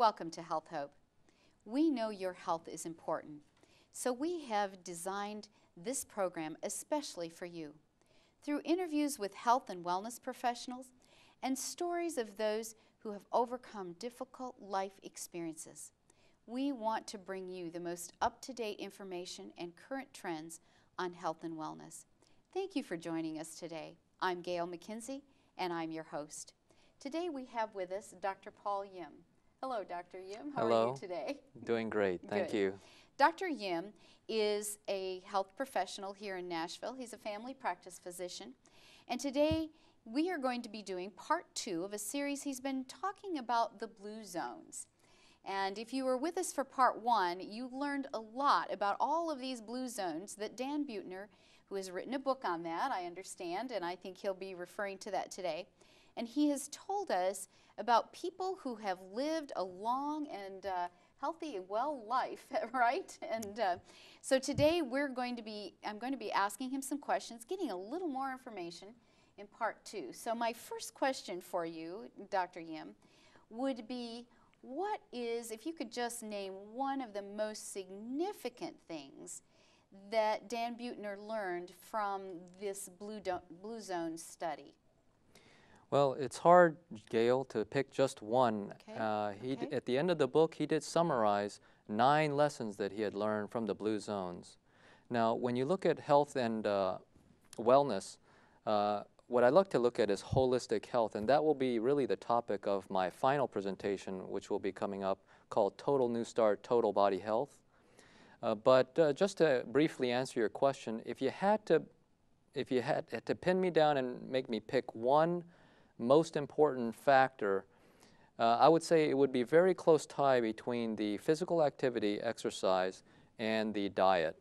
Welcome to Health Hope. We know your health is important, so we have designed this program especially for you. Through interviews with health and wellness professionals and stories of those who have overcome difficult life experiences, we want to bring you the most up-to-date information and current trends on health and wellness. Thank you for joining us today. I'm Gail McKenzie, and I'm your host. Today we have with us Dr. Paul Yim. Hello, Dr. Yim. How are you today? Doing great. Thank you. Dr. Yim is a health professional here in Nashville. He's a family practice physician. And today we are going to be doing part 2 of a series he's been talking about the blue zones. And if you were with us for part 1, you learned a lot about all of these blue zones that Dan Buettner, who has written a book on that, I understand, and I think he'll be referring to that today. And he has told us about people who have lived a long and healthy and well life, right? And so today I'm going to be asking him some questions, getting a little more information in part 2. So my first question for you, Dr. Yim, would be, what is, if you could just name one of the most significant things that Dan Buettner learned from this blue zone study? Well, it's hard, Gail, to pick just one. Okay. At the end of the book, he did summarize 9 lessons that he had learned from the blue zones. Now, when you look at health and wellness, what I like to look at is holistic health, and that will be really the topic of my final presentation, which will be coming up, called Total New Start, Total Body Health. But just to briefly answer your question, if you had to pin me down and make me pick one most important factor, I would say it would be very close tie between the physical activity, exercise, and the diet.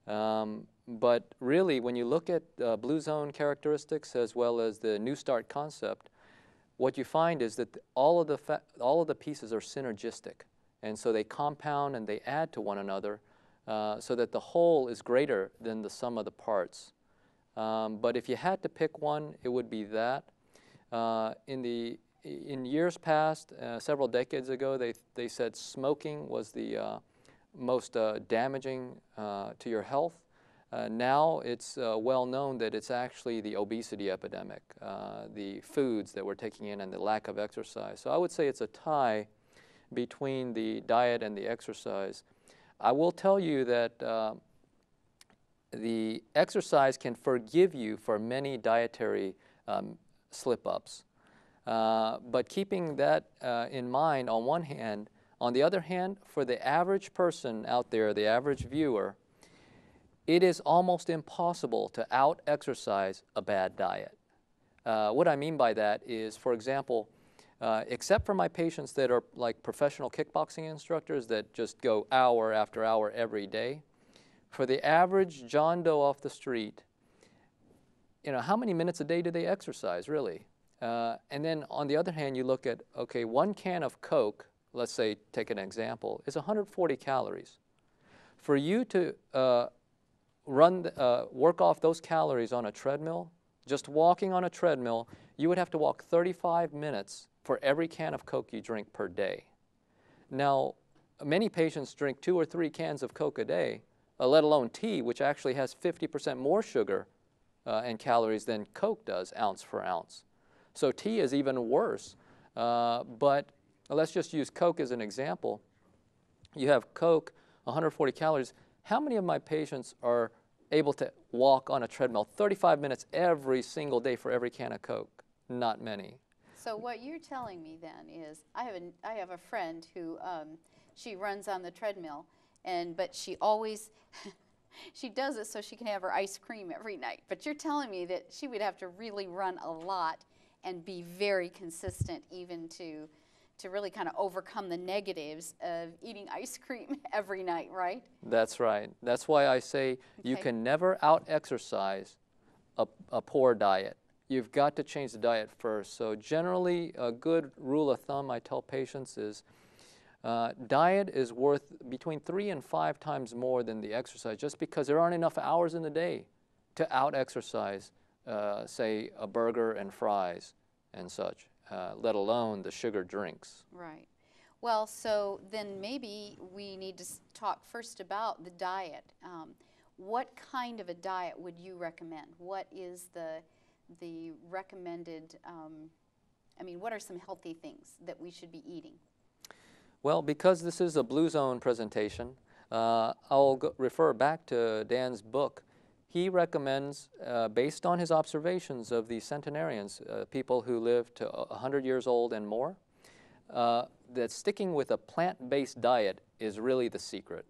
But really, when you look at blue zone characteristics as well as the New Start concept, what you find is that all of the pieces are synergistic, and so they compound and they add to one another, so that the whole is greater than the sum of the parts. But if you had to pick one, it would be that. In years past, several decades ago, they said smoking was the most damaging to your health. Now it's well known that it's actually the obesity epidemic, the foods that we're taking in and the lack of exercise. So I would say it's a tie between the diet and the exercise. I will tell you that the exercise can forgive you for many dietary slip-ups. But keeping that in mind on one hand, on the other hand, for the average person out there, the average viewer, it is almost impossible to out-exercise a bad diet. What I mean by that is, for example, except for my patients that are like professional kickboxing instructors that just go hour after hour every day, for the average John Doe off the street, how many minutes a day do they exercise, really? And then on the other hand, you look at, okay, 1 can of Coke, let's say, take an example, is 140 calories. For you to work off those calories on a treadmill, just walking on a treadmill, you would have to walk 35 minutes for every can of Coke you drink per day. Now, many patients drink 2 or 3 cans of Coke a day, let alone tea, which actually has 50% more sugar and calories than Coke does, ounce for ounce. So tea is even worse. But let's just use Coke as an example. You have Coke, 140 calories. How many of my patients are able to walk on a treadmill 35 minutes every single day for every can of Coke? Not many. So what you're telling me then is, I have a friend who she runs on the treadmill, but she always she does it so she can have her ice cream every night. But you're telling me that she would have to really run a lot and be very consistent even to really kind of overcome the negatives of eating ice cream every night, right? That's right. That's why I say you can never out-exercise a poor diet. You've got to change the diet first. So generally, a good rule of thumb I tell patients is diet is worth between 3 and 5 times more than the exercise, just because there aren't enough hours in the day to out-exercise, say, a burger and fries and such, let alone the sugar drinks. Right. Well, so then maybe we need to talk first about the diet. What kind of a diet would you recommend? What is the recommended, I mean, what are some healthy things that we should be eating? Well, because this is a Blue Zone presentation, I'll refer back to Dan's book. He recommends, based on his observations of the centenarians, people who live to 100 years old and more, that sticking with a plant-based diet is really the secret.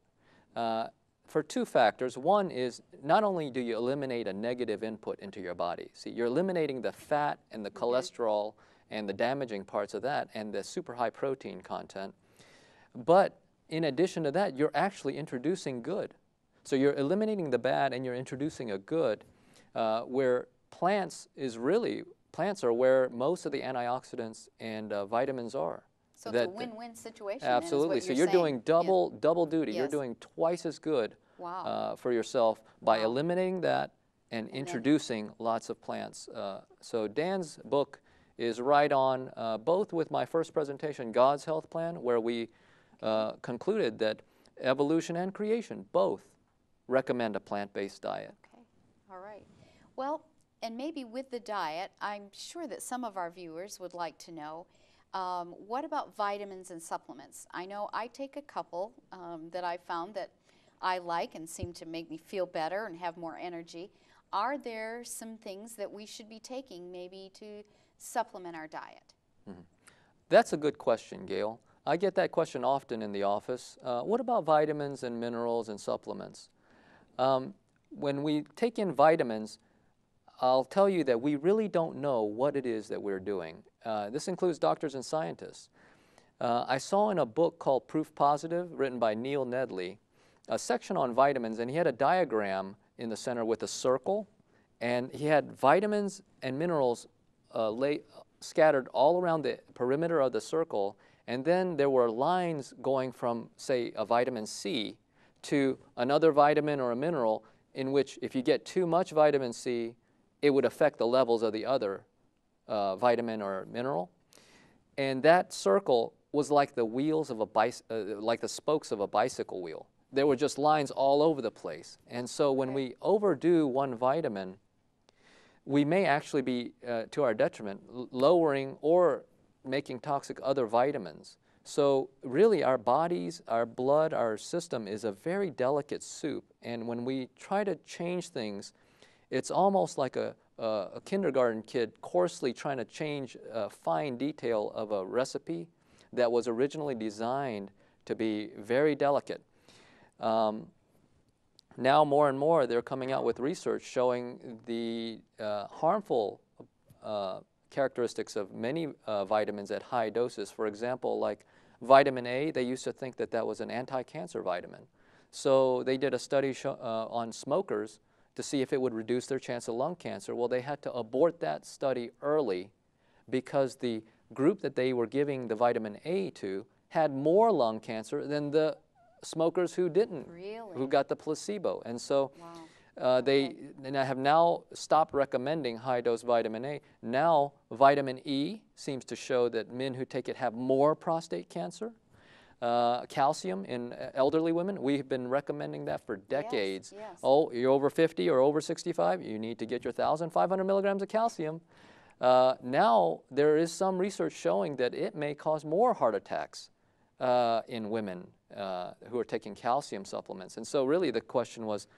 For two factors. One is not only do you eliminate a negative input into your body, see, you're eliminating the fat and the cholesterol and the damaging parts of that and the super high protein content, but in addition to that, you're actually introducing good. So you're eliminating the bad and you're introducing a good, where plants are where most of the antioxidants and vitamins are. So it's a win-win situation. Absolutely. So you're doing double duty. You're doing twice as good for yourself by eliminating that and introducing lots of plants. So Dan's book is right on, both with my first presentation, God's Health Plan, where we concluded that evolution and creation both recommend a plant-based diet. Okay. All right. Well, and maybe with the diet, I'm sure that some of our viewers would like to know, what about vitamins and supplements? I know I take a couple that I found that I like and seem to make me feel better and have more energy. Are there some things that we should be taking maybe to supplement our diet? Mm-hmm. That's a good question, Gail. I get that question often in the office. What about vitamins and minerals and supplements? When we take in vitamins, I'll tell you that we really don't know what it is that we're doing. This includes doctors and scientists. I saw in a book called Proof Positive, written by Neil Nedley, a section on vitamins, and he had a diagram in the center with a circle, and he had vitamins and minerals scattered all around the perimeter of the circle, and then there were lines going from, say, a vitamin C to another vitamin or a mineral, in which if you get too much vitamin C, it would affect the levels of the other vitamin or mineral. And that circle was like the wheels of like the spokes of a bicycle wheel. There were just lines all over the place. And so when we overdo one vitamin, we may actually be, to our detriment, lowering or making toxic other vitamins. So really our bodies, our blood, our system is a very delicate soup. And when we try to change things, it's almost like a kindergarten kid coarsely trying to change a fine detail of a recipe that was originally designed to be very delicate. Now more and more they're coming out with research showing the harmful characteristics of many vitamins at high doses. For example, like vitamin A, they used to think that that was an anti-cancer vitamin. So they did a study on smokers to see if it would reduce their chance of lung cancer. Well, they had to abort that study early because the group that they were giving the vitamin A to had more lung cancer than the smokers who didn't, who got the placebo. And so they have now stopped recommending high-dose vitamin A. Now vitamin E seems to show that men who take it have more prostate cancer. Calcium in elderly women, we've been recommending that for decades. Yes. Oh, you're over 50 or over 65, you need to get your 1,500 milligrams of calcium. Now there is some research showing that it may cause more heart attacks in women who are taking calcium supplements. And so really the question was,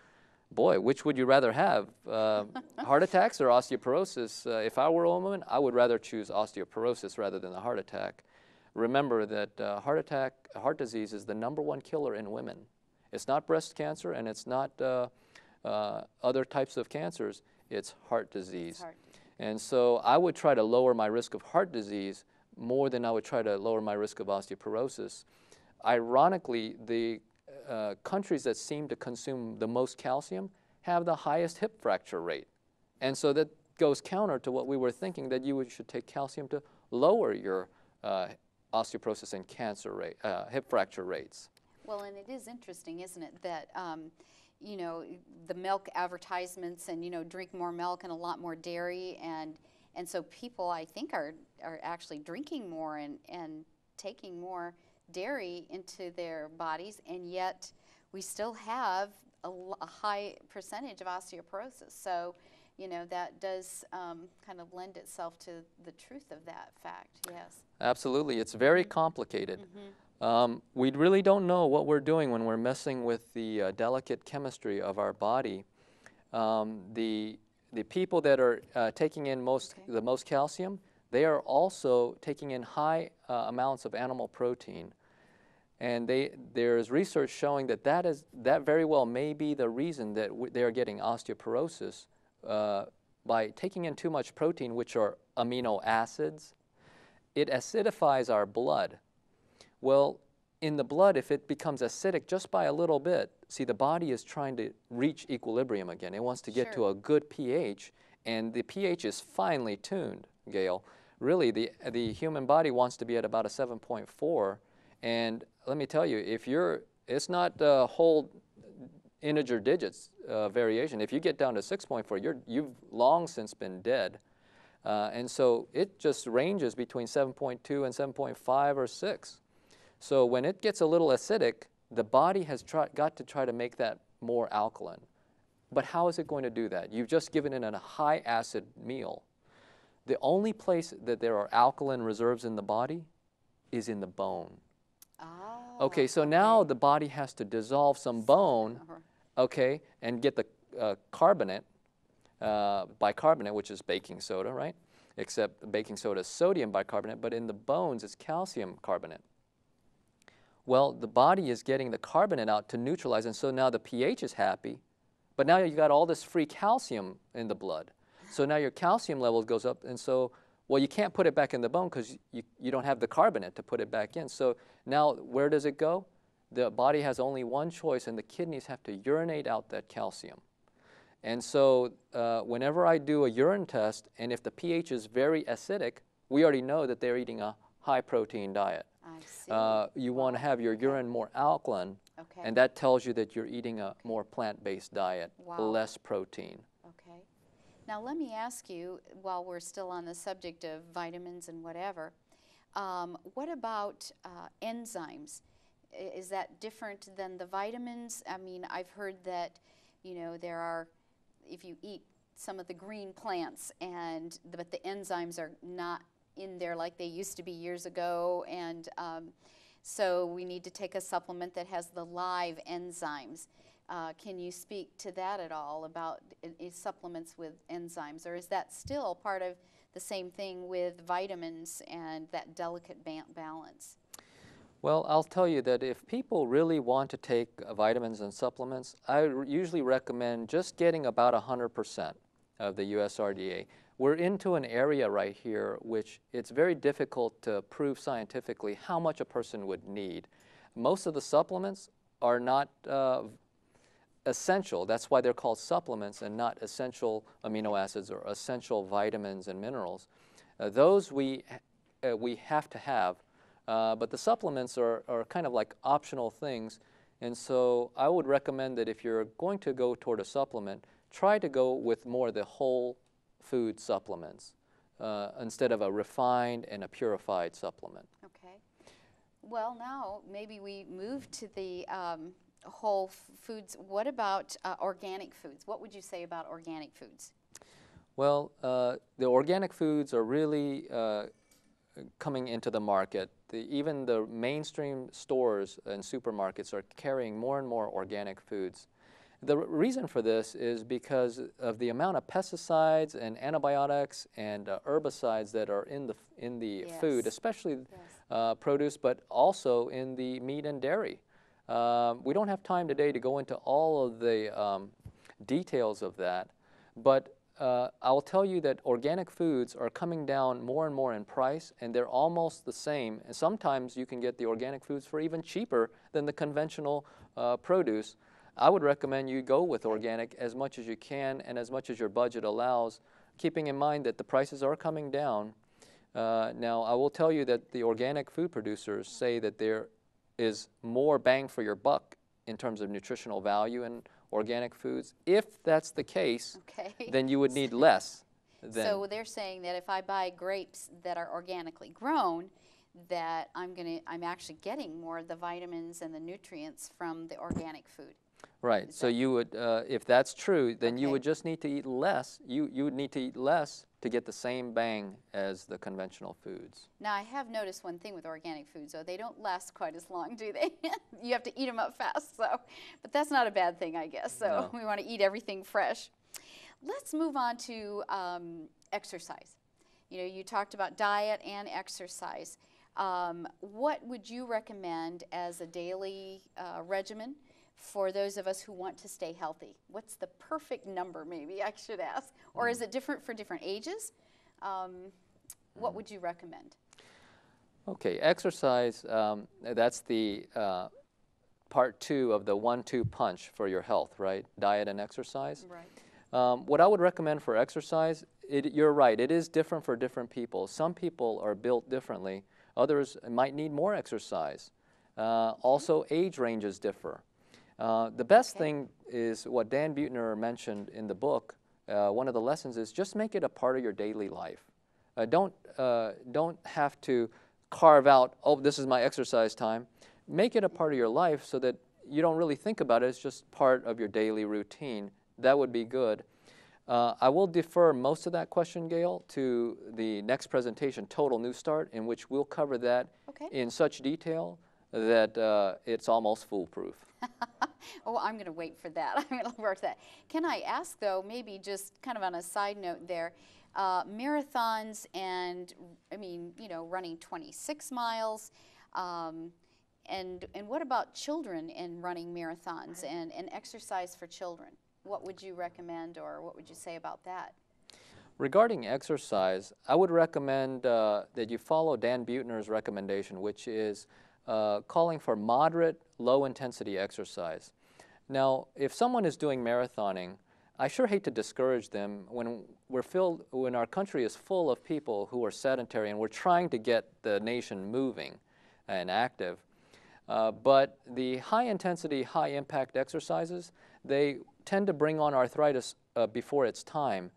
boy, which would you rather have, heart attacks or osteoporosis? If I were a woman, I would rather choose osteoporosis rather than a heart attack. Remember that heart disease is the #1 killer in women. It's not breast cancer and it's not other types of cancers, it's heart disease. And so I would try to lower my risk of heart disease more than I would try to lower my risk of osteoporosis. Ironically, the countries that seem to consume the most calcium have the highest hip fracture rate. And so that goes counter to what we were thinking, that you should take calcium to lower your osteoporosis and cancer rate, hip fracture rates. Well, and it is interesting, isn't it, that you know, the milk advertisements and, you know, drink more milk and a lot more dairy, and so people, I think, are actually drinking more and taking more dairy into their bodies, and yet we still have a high percentage of osteoporosis. So, you know, that does kind of lend itself to the truth of that fact, yes. Absolutely. It's very complicated. We really don't know what we're doing when we're messing with the delicate chemistry of our body. The people that are taking in the most calcium, they are also taking in high amounts of animal protein. And there's research showing that that very well may be the reason that they are getting osteoporosis by taking in too much protein, which are amino acids. It acidifies our blood. Well, in the blood, if it becomes acidic just by a little bit, see, the body is trying to reach equilibrium again. It wants to get to a good pH, and the pH is finely tuned, Gail. Really, the human body wants to be at about a 7.4, and let me tell you, it's not whole integer digits variation. If you get down to 6.4, you've long since been dead. And so it just ranges between 7.2 and 7.5 or 6. So when it gets a little acidic, the body has got to try to make that more alkaline. But how is it going to do that? You've just given it a high acid meal. The only place that there are alkaline reserves in the body is in the bone. Oh, okay, so now the body has to dissolve some bone, okay, and get the carbonate, bicarbonate, which is baking soda, right? Except baking soda is sodium bicarbonate, but in the bones it's calcium carbonate. Well, the body is getting the carbonate out to neutralize, and so now the pH is happy, but now you got all this free calcium in the blood. So now your calcium level goes up, and so, well, you can't put it back in the bone because you don't have the carbonate to put it back in. So now where does it go? The body has only one choice, and the kidneys have to urinate out that calcium. And so whenever I do a urine test, and if the pH is very acidic, we already know that they're eating a high-protein diet. I see. You want to have your urine more alkaline, and that tells you that you're eating a more plant-based diet, less protein. Okay. Now let me ask you, while we're still on the subject of vitamins and whatever, what about enzymes? Is that different than the vitamins? I mean, I've heard that, you know, there are, if you eat some of the green plants, but the enzymes are not in there like they used to be years ago, and so we need to take a supplement that has the live enzymes. Can you speak to that at all, about supplements with enzymes, or is that still part of the same thing with vitamins and that delicate balance? Well, I'll tell you that if people really want to take vitamins and supplements, I usually recommend just getting about 100% of the USRDA. We're into an area right here which it's very difficult to prove scientifically how much a person would need. Most of the supplements are not essential. That's why they're called supplements and not essential amino acids or essential vitamins and minerals. Those we have to have. But the supplements are kind of like optional things, and so I would recommend that if you're going to go toward a supplement, try to go with more of the whole food supplements instead of a refined and a purified supplement. Okay. Well, now maybe we move to the whole foods. What about organic foods? What would you say about organic foods? Well, the organic foods are really coming into the market. Even the mainstream stores and supermarkets are carrying more and more organic foods. The reason for this is because of the amount of pesticides and antibiotics and herbicides that are in the food, especially produce, but also in the meat and dairy. We don't have time today to go into all of the details of that, but I'll tell you that organic foods are coming down more and more in price, and they're almost the same. And sometimes you can get the organic foods for even cheaper than the conventional produce. I would recommend you go with organic as much as you can and as much as your budget allows, keeping in mind that the prices are coming down. Now, I will tell you that the organic food producers say that there is more bang for your buck in terms of nutritional value in organic foods. If that's the case, then you would need less. So they're saying that if I buy grapes that are organically grown, that I'm actually getting more of the vitamins and the nutrients from the organic food. Right. So you would, if that's true, then you Okay. would just need to eat less. You would need to eat less to get the same bang as the conventional foods. Now, I have noticed one thing with organic foods, though. They don't last quite as long, do they? You have to eat them up fast, so. But that's not a bad thing, I guess. So No. we want to eat everything fresh. Let's move on to exercise. You know, you talked about diet and exercise. What would you recommend as a daily regimen for those of us who want to stay healthy? What's the perfect number, maybe I should ask? Or is it different for different ages? What would you recommend? Okay, exercise, that's the part 2 of the 1-2 punch for your health, right? Diet and exercise. Right. What I would recommend for exercise, you're right, it is different for different people. Some people are built differently. Others might need more exercise. Also, age ranges differ. The best thing is what Dan Buettner mentioned in the book. One of the lessons is just make it a part of your daily life. Don't have to carve out, oh, this is my exercise time. Make it a part of your life so that you don't really think about it. It's just part of your daily routine. That would be good. I will defer most of that question, Gail, to the next presentation, Total New Start, in which we'll cover that in such detail that it's almost foolproof. Oh, I'm going to wait for that. I'm going to work that. Can I ask, though, maybe just kind of on a side note there, marathons and, I mean, you know, running 26 miles, and what about children in running marathons and exercise for children? What would you recommend, or what would you say about that? Regarding exercise, I would recommend that you follow Dan Buettner's recommendation, which is calling for moderate, low-intensity exercise. Now, if someone is doing marathoning, I sure hate to discourage them when our country is full of people who are sedentary and we're trying to get the nation moving and active. But the high-intensity, high-impact exercises, they tend to bring on arthritis before its time.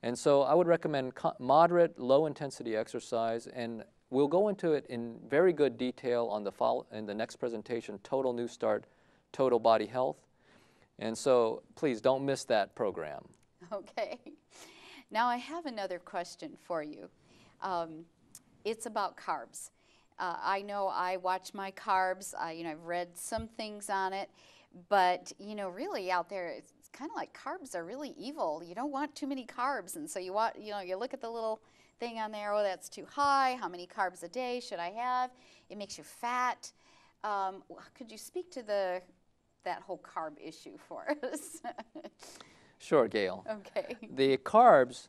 And so I would recommend moderate, low-intensity exercise, and we'll go into it in very good detail in the next presentation, Total New Start, Total Body Health. And so please don't miss that program. Okay. Now I have another question for you. It's about carbs. I know I watch my carbs. I've read some things on it, but really out there, it's kind of like carbs are really evil. You don't want too many carbs, and so you look at the little thing on there. Oh, that's too high. How many carbs a day should I have? It makes you fat. Could you speak to that whole carb issue for us? Sure, Gail. Okay. The carbs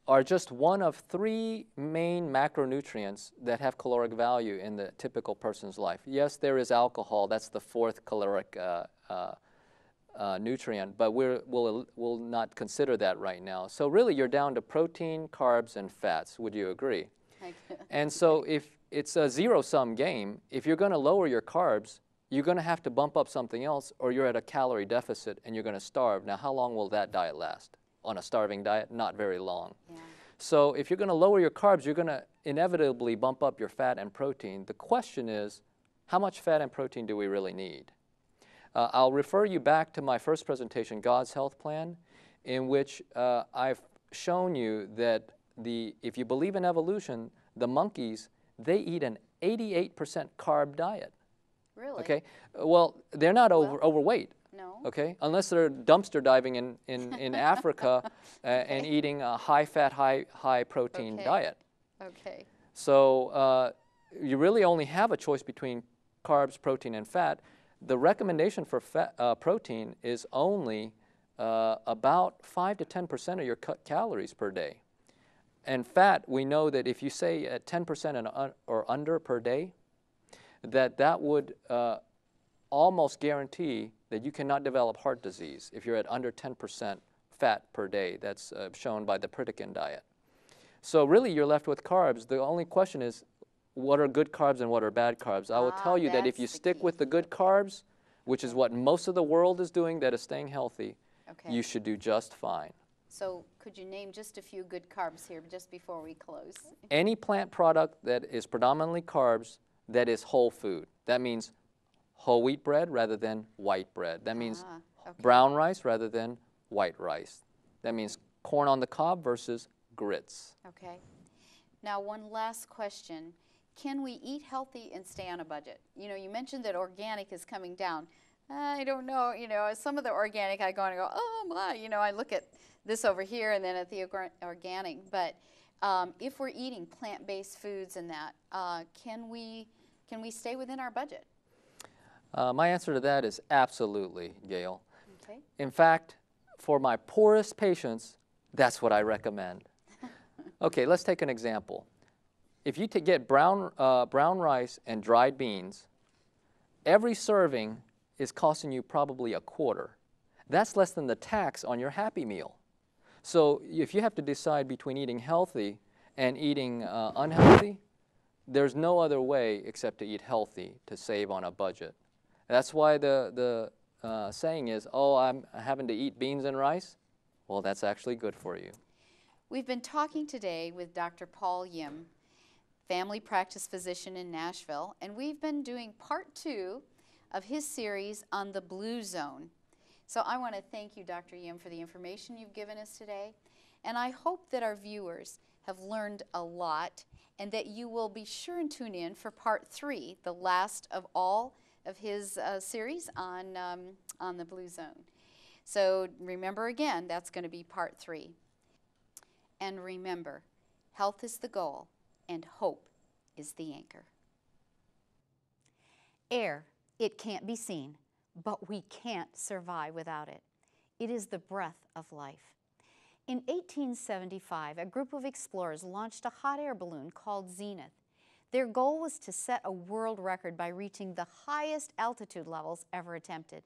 are just one of 3 main macronutrients that have caloric value in the typical person's life. Yes, there is alcohol. That's the 4th caloric nutrient, but we'll not consider that right now. So really, you're down to protein, carbs, and fats. Would you agree? And so if it's a zero-sum game, if you're going to lower your carbs, you're going to have to bump up something else, or you're at a calorie deficit and you're going to starve. Now, how long will that diet last? On a starving diet? Not very long. Yeah. So if you're going to lower your carbs, you're going to inevitably bump up your fat and protein. The question is, how much fat and protein do we really need? I'll refer you back to my first presentation, God's Health Plan, in which I've shown you that if you believe in evolution, the monkeys, they eat an 88% carb diet. Really? Okay. Well, they're not overweight. No. Okay. Unless they're dumpster diving in Africa and eating a high-fat, high-protein diet. Okay. So you really only have a choice between carbs, protein, and fat. The recommendation for protein is only about 5 to 10% of your calories per day. And fat, we know that if you say at 10% or under per day, that would almost guarantee that you cannot develop heart disease if you're at under 10% fat per day. That's shown by the Pritikin diet. So really, you're left with carbs. The only question is, what are good carbs and what are bad carbs? I will tell you that if you stick with the good carbs, which is what most of the world is doing that is staying healthy, you should do just fine. So could you name just a few good carbs here just before we close? Any plant product that is predominantly carbs that is whole food. That means whole wheat bread rather than white bread. That means Okay. brown rice rather than white rice. That means corn on the cob versus grits. Okay. Now, one last question. Can we eat healthy and stay on a budget? You know, you mentioned that organic is coming down. I don't know, you know, some of the organic I go and go, oh my, you know, I look at this over here and then at the organic. But if we're eating plant-based foods and that, can we stay within our budget? My answer to that is absolutely, Gail. Okay. In fact, for my poorest patients, that's what I recommend. Okay, let's take an example. If you get brown rice and dried beans, every serving is costing you probably a quarter. That's less than the tax on your Happy Meal. So if you have to decide between eating healthy and eating unhealthy, there's no other way except to eat healthy to save on a budget. That's why the saying is, oh, I'm having to eat beans and rice. Well, that's actually good for you. We've been talking today with Dr. Paul Yim, family practice physician in Nashville, and we've been doing part 2 of his series on the Blue Zone. So I want to thank you, Dr. Yim, for the information you've given us today, and I hope that our viewers have learned a lot and that you will be sure and tune in for part 3, the last of all of his series on the Blue Zone. So remember again, that's going to be part 3. And remember, health is the goal and hope is the anchor. Air, it can't be seen, but we can't survive without it. It is the breath of life. In 1875, a group of explorers launched a hot air balloon called Zenith. Their goal was to set a world record by reaching the highest altitude levels ever attempted.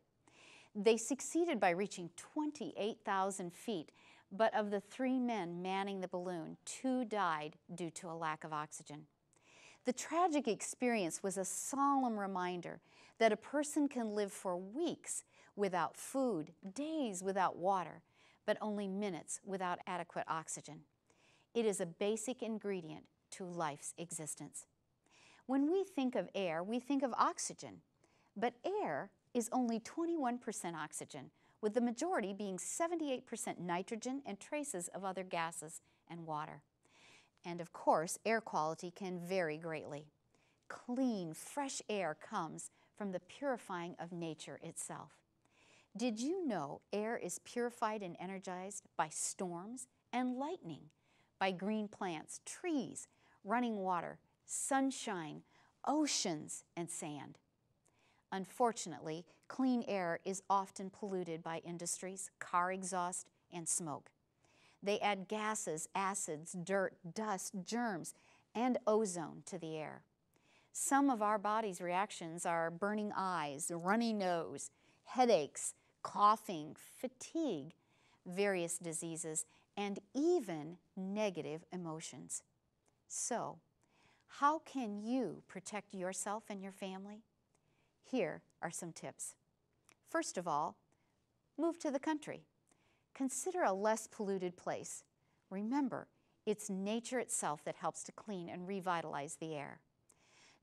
They succeeded by reaching 28,000 feet, but of the 3 men manning the balloon, 2 died due to a lack of oxygen. The tragic experience was a solemn reminder that a person can live for weeks without food, days without water, but only minutes without adequate oxygen. It is a basic ingredient to life's existence. When we think of air, we think of oxygen, but air is only 21% oxygen, with the majority being 78% nitrogen and traces of other gases and water. And of course, air quality can vary greatly. Clean, fresh air comes from the purifying of nature itself. Did you know air is purified and energized by storms and lightning, by green plants, trees, running water, sunshine, oceans, and sand? Unfortunately, clean air is often polluted by industries, car exhaust, and smoke. They add gases, acids, dirt, dust, germs, and ozone to the air. Some of our body's reactions are burning eyes, runny nose, headaches, coughing, fatigue, various diseases, and even negative emotions. So, how can you protect yourself and your family? Here are some tips. First of all, move to the country. Consider a less polluted place. Remember, it's nature itself that helps to clean and revitalize the air.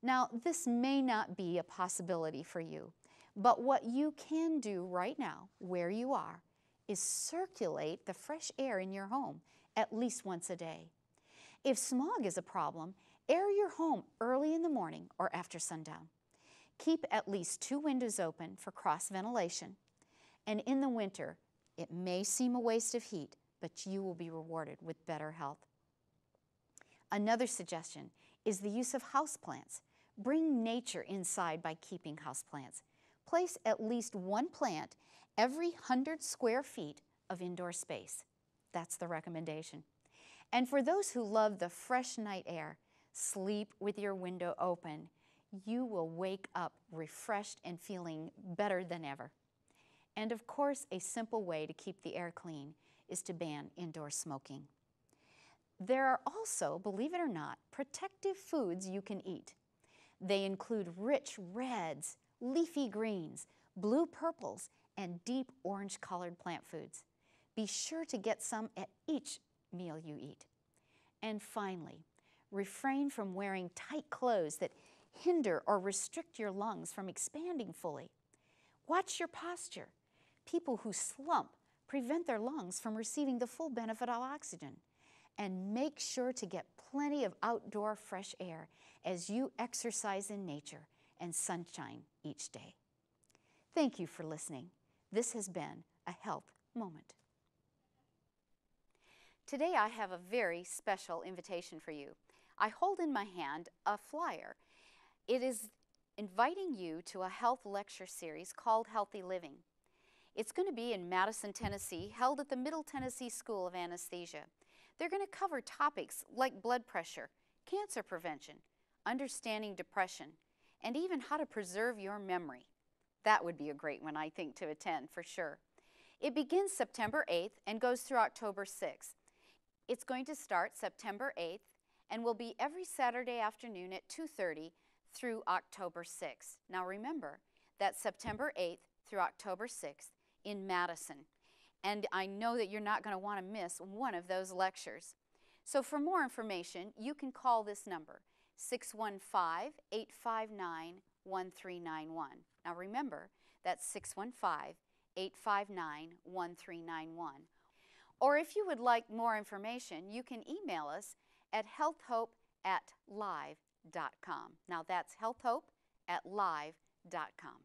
Now, this may not be a possibility for you, but what you can do right now, where you are, is circulate the fresh air in your home at least once a day. If smog is a problem, air your home early in the morning or after sundown. Keep at least 2 windows open for cross ventilation, and in the winter, it may seem a waste of heat, but you will be rewarded with better health. Another suggestion is the use of houseplants. Bring nature inside by keeping houseplants. Place at least 1 plant every 100 square feet of indoor space. That's the recommendation. And for those who love the fresh night air, sleep with your window open. You will wake up refreshed and feeling better than ever. And of course, a simple way to keep the air clean is to ban indoor smoking. There are also, believe it or not, protective foods you can eat. They include rich reds, leafy greens, blue purples, and deep orange-colored plant foods. Be sure to get some at each meal you eat. And finally, refrain from wearing tight clothes that hinder or restrict your lungs from expanding fully. Watch your posture. People who slump prevent their lungs from receiving the full benefit of oxygen. And make sure to get plenty of outdoor fresh air as you exercise in nature and sunshine each day. Thank you for listening. This has been a Health Moment. Today I have a very special invitation for you. I hold in my hand a flyer. It is inviting you to a health lecture series called Healthy Living. It's going to be in Madison, Tennessee, held at the Middle Tennessee School of Anesthesia. They're going to cover topics like blood pressure, cancer prevention, understanding depression, and even how to preserve your memory. That would be a great one, I think, to attend for sure. It begins September 8th and goes through October 6th. It's going to start September 8th and will be every Saturday afternoon at 2:30 through October 6th. Now remember, that's September 8th through October 6th in Madison. And I know that you're not going to want to miss one of those lectures. So for more information, you can call this number, 615-859-1391. Now remember, that's 615-859-1391. Or if you would like more information, you can email us at healthhope@live.com. Now that's healthhope@live.com.